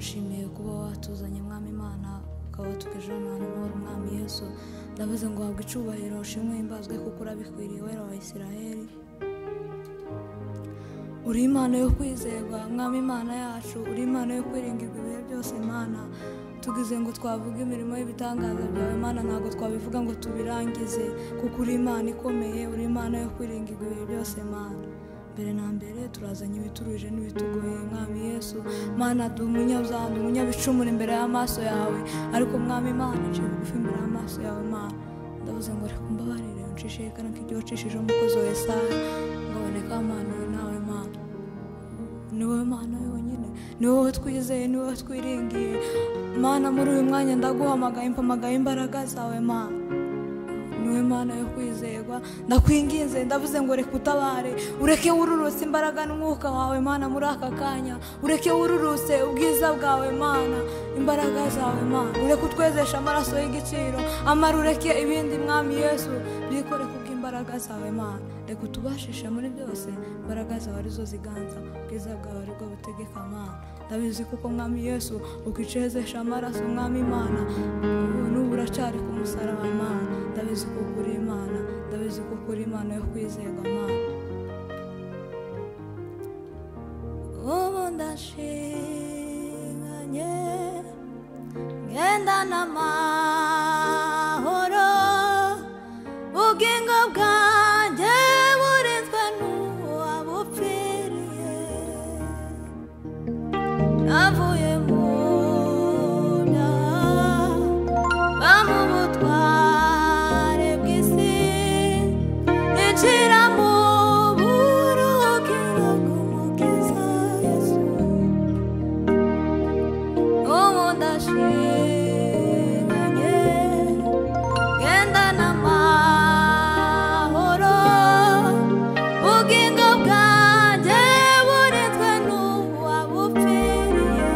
ndagushimiye kuba watuzanye mwami Imana ukaba tukejeje amahoro mwami Yesu ndavuze ngo habwe icubahiro ushimwe imbazwe kuko urabikwiriye wera wa Isiraheli uri Imana yo kwizerwa mwami Imana yacu uri Imana yo kwiringirwa ibihe byose Imana tugize ngo twavuga imirimo y'ibitangaza byawe Imana ntago twabivuga ngo tubirangize kuko uri Imana ikomeye uri Imana yo kwiringirwa ibihe byose Imana mbere na mbere turazanye ibituruje n'ibitugoye mwami Yesu Mana umunyabyaha umunyabicumura imbere y'amaso yawe ariko mwami Imana nciye bugufi imbere y'amaso yawe Mana ndavuze ngo reka umbabarire uncishe kana k'ibyo wacishije umukozi wa Yesaya ngaboneka Mana nawe Mana ni wowe Mana yonyine ni wowe twizeye ni wowe twiringiye Mana muri uyu mwanya ndaguhamagaye impamagaye imbaraga zawe Mana niwe Mana yo kwizerwa ndakwinginze ndavuze ngo reka utabare ureke wururuse imbaraga n'umwuka wawe Mana muri aka kanya ureke wururuse ubwiza bwawe Mana imbaraga zawe Mana ureke utwezesha amaraso y'igiciro amara ureke ibindi mwami Yesu byikore kubw'imbaraga zawe Mana reka utubashishe muri byose imbaraga zawe arizo ziganza ubwiza bwawe aribwo butegeka Mana ndabizi kuko mwami Yesu ukicezesha amaraso mwami Mana n'ubu uracari ku musaraba Mana ndabizi kuko uri Imana ndabizi kuko uri Imana yo kwizerwa Mana ubu ndashinganye ngenda n'amahoro ubugingo bwanjye burinzwe n'uwabupfiriye navuye mu byaha bamubutware bw'isi ninjira mu buruhukiro bw'umukiza Yesu ubu ndashinganye ngenda n'amahoro ubugingo bwanjye burinzwe n'uwabupfiriye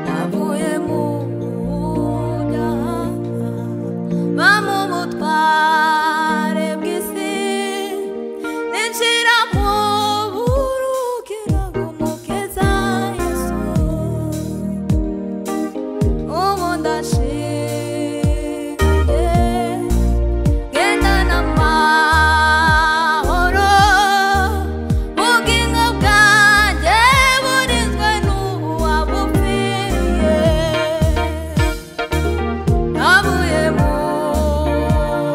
navuye mu byaha bamubutware bw'isi ninjira mu buruhukiro bw'umukiza Yesu ubu ndashinganye ngenda n'amahoro ubugingo bwanjye burinzwe n'uwabupfiriye navuye mu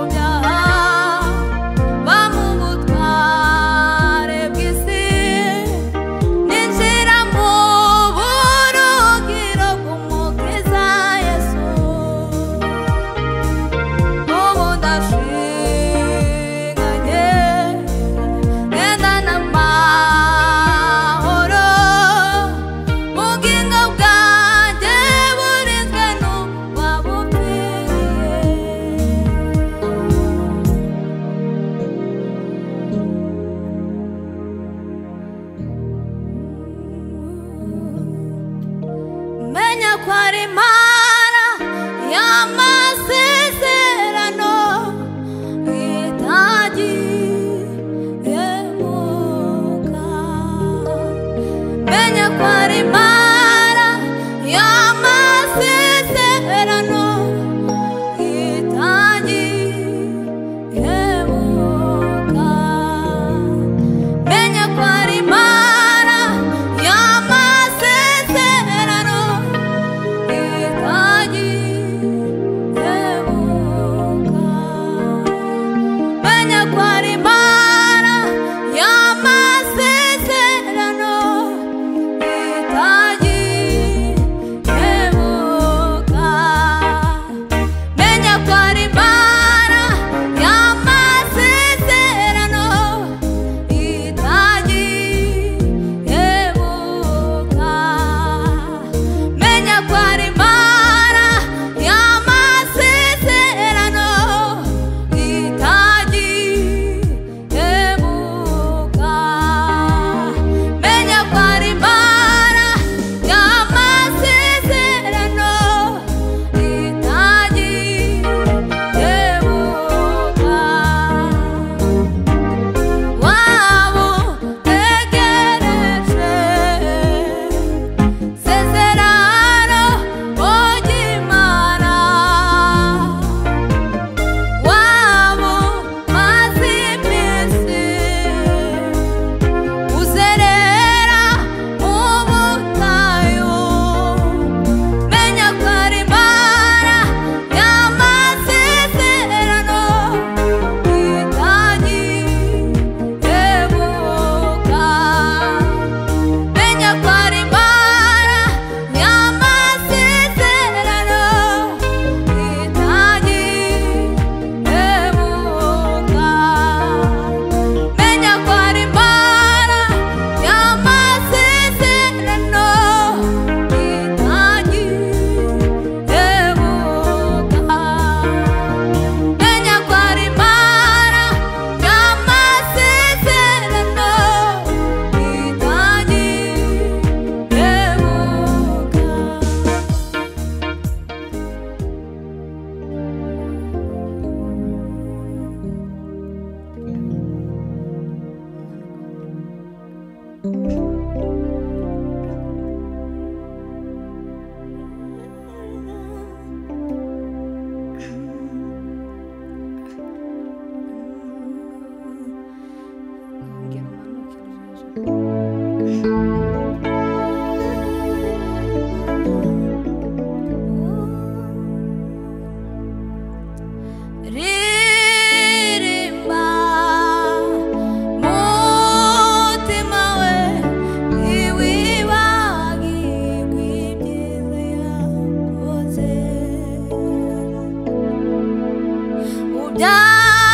byaha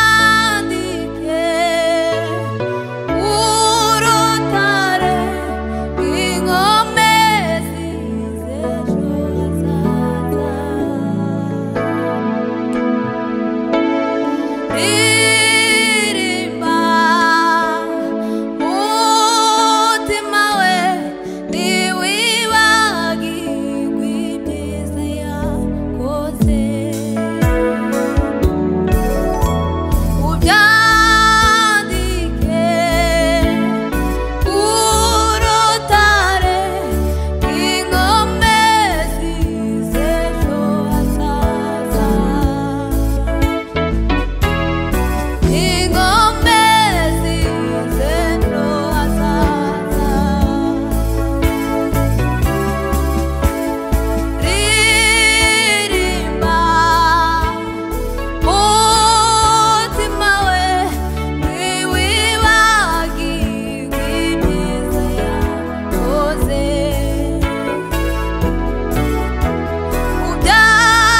ubyandike urutare rw'inkomezi z'ejo hazaza. Ririmba mutima we ntiwibagirwe ibyiza yakoze. Ubyandike urutare rw'inkomezi z'ejo hazaza. Inkomezi z'ejo hazaza. Ririmba mutima we ntiwibagirwe ibyiza yakoze.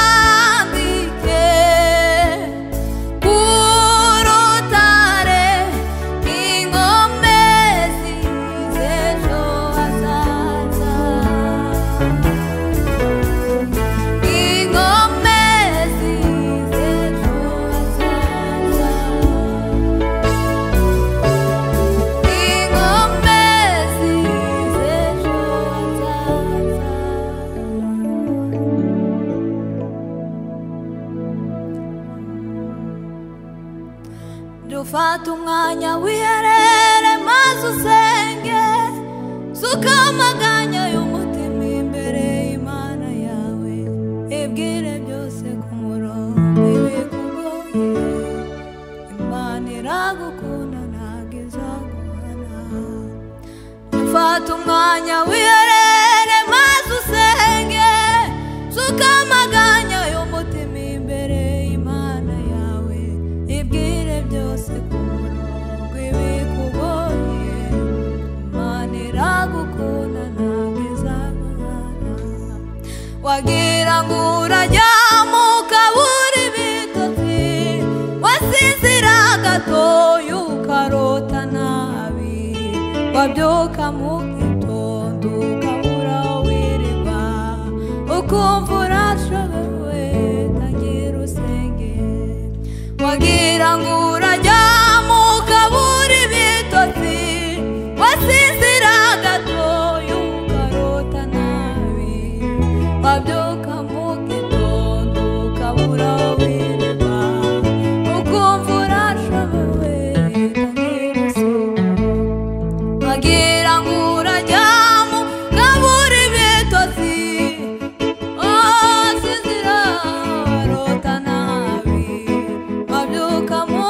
Ubyandike urutare rw'inkomezi z'ejo hazaza. Inkomezi z'ejo hazaza. Inkomezi z'ejo hazaza. Dufata umwanya wiherere maze usenge, suka amaganya y'umutima imbere y'Imana yawe, ibwire byose ku murongo ibikugoye. Imana iragukunda ntabwo izaguhana. Dufata umwanya wiherere maze usenge, suka amaganya y'umutima imbere y'Imana yawe, ibwire byose ku murongo ibikugoye. Imana iragukunda ntabwo izaguhana. Wagira ngo urajyamo ukabura ibitotsi, wasinzira gatoya ukarota nabi, wabyuka mu gitondo ukabura wirirwa, ukumva urashobewe tangira usenge. Wagira ngo urajyamo ukabura ibitotsi, wasinzira gatoya ukarota nabi, wabyuka mu gitondo ukabura wirirwa, ukumva urashobewe tangira usenge. Wagira ngo urajyamo ukabura ibitotsi, wasinzira warota nabi, wabyuka mu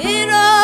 iro